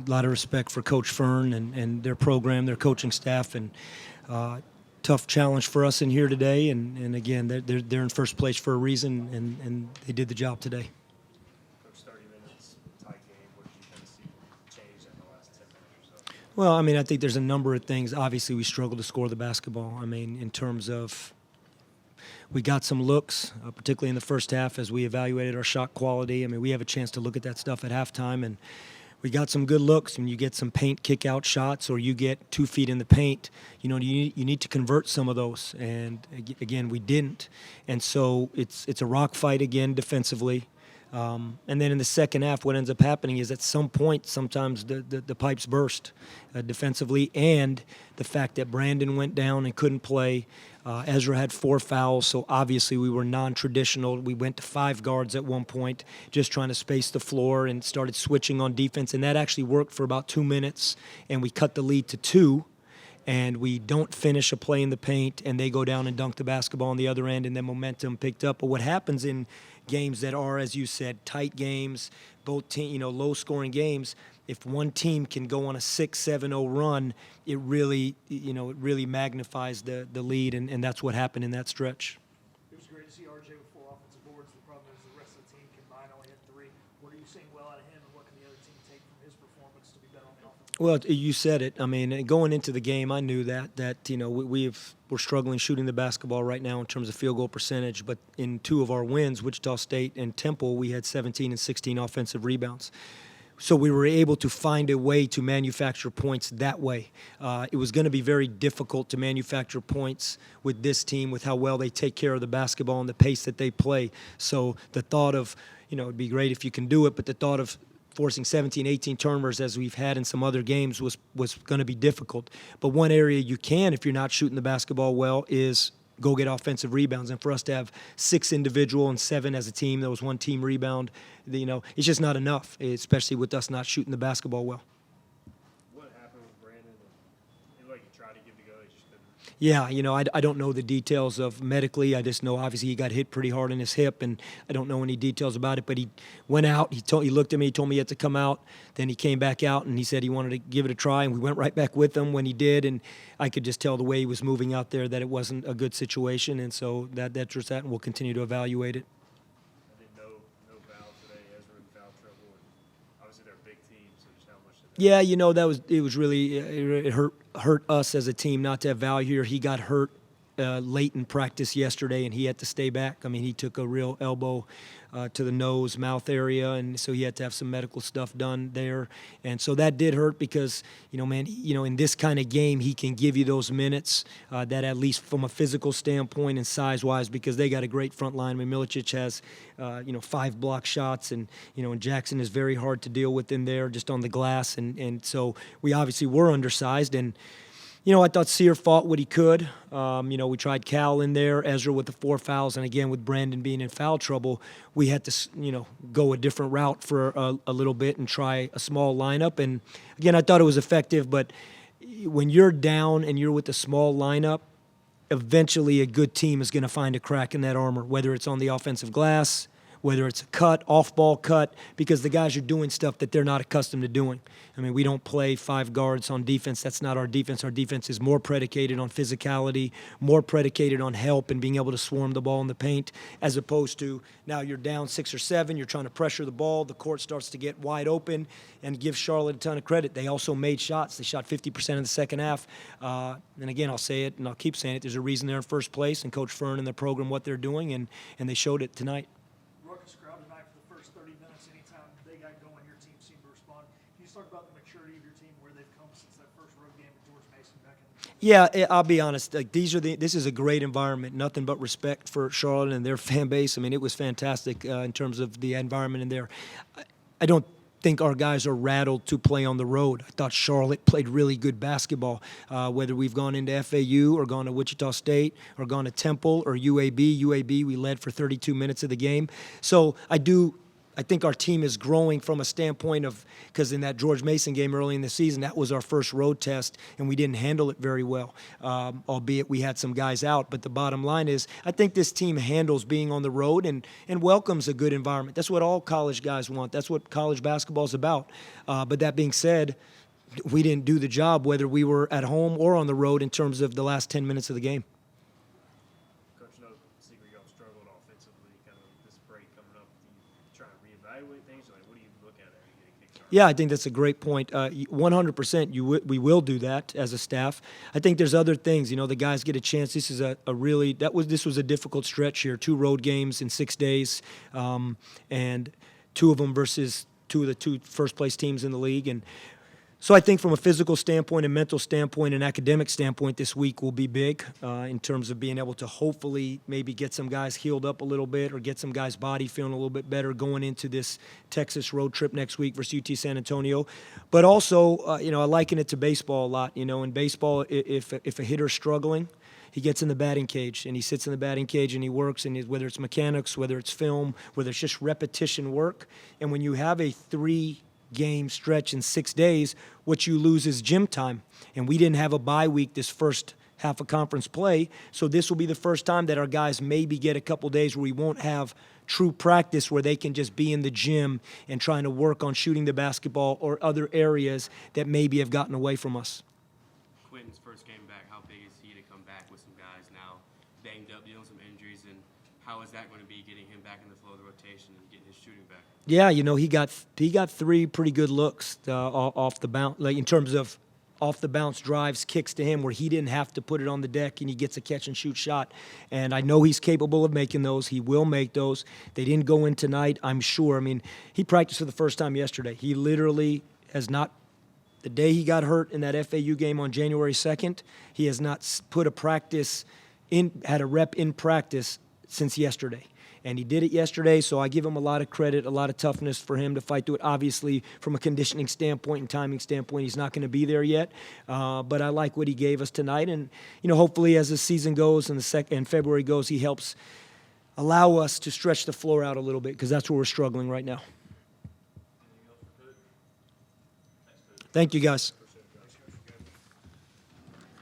lot of respect for Coach Fern and their program, their coaching staff, and tough challenge for us in here today. And again, they're in first place for a reason, and they did the job today. Coach, 30 minutes, tie game. What did you kind of see change in the last 10 minutes or so? Well, I mean, I think there's a number of things. Obviously, we struggled to score the basketball. I mean, in terms of we got some looks, particularly in the first half as we evaluated our shot quality. I mean, we have a chance to look at that stuff at halftime, and we got some good looks. And you get some paint kick-out shots, or you get 2 feet in the paint. You know, you need to convert some of those. And again, we didn't. And so it's a rock fight again defensively. And then in the second half, what ends up happening is at some point, sometimes the pipes burst defensively, and the fact that Brandon went down and couldn't play. Ezra had 4 fouls, so obviously we were non-traditional. We went to 5 guards at one point, just trying to space the floor, and started switching on defense, and that actually worked for about 2 minutes, and we cut the lead to 2. And we don't finish a play in the paint, and they go down and dunk the basketball on the other end, and then momentum picked up. But what happens in games that are, as you said, tight games, both team, low-scoring games, if one team can go on a 6-7-0 run, it really magnifies the lead, and that's what happened in that stretch. It was great to see RJ with 4 offensive boards. The problem is the rest of the team combined only had 3. What are you seeing well out of him, and what can the other team take from his performance to be better on the offense? Well, you said it. I mean, going into the game, I knew that we're struggling shooting the basketball right now in terms of field goal percentage. But in 2 of our wins, Wichita State and Temple, we had 17 and 16 offensive rebounds. So we were able to find a way to manufacture points that way. It was going to be very difficult to manufacture points with this team, with how well they take care of the basketball and the pace that they play. So the thought of, it'd be great if you can do it, but the thought of forcing 17, 18 turnovers as we've had in some other games was going to be difficult. But one area you can, if you're not shooting the basketball well, is go get offensive rebounds. And for us to have 6 individual and 7 as a team, there was 1 team rebound, it's just not enough, especially with us not shooting the basketball well. What happened with Brandon? It looked like he tried to give it a go, he just couldn't. Yeah, I don't know the details of medically. I just know obviously he got hit pretty hard in his hip, and I don't know any details about it. But he went out. He looked at me. He told me he had to come out. Then he came back out, and he said he wanted to give it a try. And we went right back with him when he did. And I could just tell the way he was moving out there that it wasn't a good situation. And so that's just that, and we'll continue to evaluate it. I didn't know no foul today. Ezra in foul trouble. And obviously they're a big team, so just how much did that? Yeah, it was really it hurt us as a team not to have value here. He got hurt late in practice yesterday, and he had to stay back. I mean, he took a real elbow to the nose, mouth area, and so he had to have some medical stuff done there. And so that did hurt because, in this kind of game, he can give you those minutes that at least from a physical standpoint and size-wise, because they got a great front line. I mean, Milicic has, 5 block shots, and, and Jackson is very hard to deal with in there just on the glass. And so we obviously were undersized, and I thought Sear fought what he could. We tried Cal in there, Ezra with the 4 fouls, and again with Brandon being in foul trouble, we had to, go a different route for a little bit and try a small lineup. And again, I thought it was effective, but when you're down and you're with a small lineup, eventually a good team is going to find a crack in that armor, whether it's on the offensive glass, whether it's a cut, off-ball cut, because the guys are doing stuff that they're not accustomed to doing. I mean, we don't play 5 guards on defense. That's not our defense. Our defense is more predicated on physicality, more predicated on help and being able to swarm the ball in the paint, as opposed to now you're down 6 or 7, you're trying to pressure the ball, the court starts to get wide open, and give Charlotte a ton of credit. They also made shots. They shot 50% in the second half. And again, I'll say it, and I'll keep saying it, there's a reason they're in first place, and Coach Fern and their program, what they're doing, and they showed it tonight. Crowd tonight for the first 30 minutes. Anytime they got going, your team seemed to respond. Can you talk about the maturity of your team, where they've come since that first road game with George Mason back in? Yeah, I'll be honest. Like this is a great environment. Nothing but respect for Charlotte and their fan base. I mean, it was fantastic in terms of the environment in there. I don't think our guys are rattled to play on the road. I thought Charlotte played really good basketball, whether we've gone into FAU or gone to Wichita State or gone to Temple or UAB. UAB, we led for 32 minutes of the game. So I do I think our team is growing from a standpoint of, because in that George Mason game early in the season, that was our first road test, and we didn't handle it very well, albeit we had some guys out. But the bottom line is, I think this team handles being on the road and welcomes a good environment. That's what all college guys want. That's what college basketball is about. But that being said, we didn't do the job, whether we were at home or on the road, in terms of the last 10 minutes of the game. Coach, no secret y'all struggled offensively. Kind of this break coming up, do you try and reevaluate things? Like, what do you look at every getting kicked out? Yeah, I think that's a great point. 100%, we will do that as a staff. I think there's other things. The guys get a chance. This is this was a difficult stretch here. 2 road games in 6 days, and 2 of them versus 2 of the 2 first-place teams in the league. And so I think from a physical standpoint, and mental standpoint, and academic standpoint, this week will be big in terms of being able to hopefully maybe get some guys healed up a little bit, or get some guys' body feeling a little bit better going into this Texas road trip next week versus UT San Antonio. But also, I liken it to baseball a lot. In baseball, if a hitter's struggling, he gets in the batting cage, and he sits in the batting cage, and he works, and whether it's mechanics, whether it's film, whether it's just repetition work. And when you have a 3-game stretch in 6 days, what you lose is gym time. And we didn't have a bye week this first half of conference play, so this will be the first time that our guys maybe get a couple days where we won't have true practice, where they can just be in the gym and trying to work on shooting the basketball or other areas that maybe have gotten away from us. Quentin's first game back, how big is he to come back with some guys now banged up, dealing with some injuries, and how is that going to be getting him back in the flow of the rotation and getting his shooting back? Yeah, he got 3 pretty good looks off the bounce, like in terms of off the bounce drives, kicks to him, where he didn't have to put it on the deck, and he gets a catch and shoot shot. And I know he's capable of making those. He will make those. They didn't go in tonight, I'm sure. I mean, he practiced for the first time yesterday. He literally has not. The day he got hurt in that FAU game on January 2nd, he has not put had a rep in practice since yesterday. And he did it yesterday, so I give him a lot of credit, a lot of toughness for him to fight through it. Obviously, from a conditioning standpoint and timing standpoint, he's not going to be there yet. But I like what he gave us tonight. And, hopefully as the season goes and February goes, he helps allow us to stretch the floor out a little bit, because that's where we're struggling right now. Thank you, guys.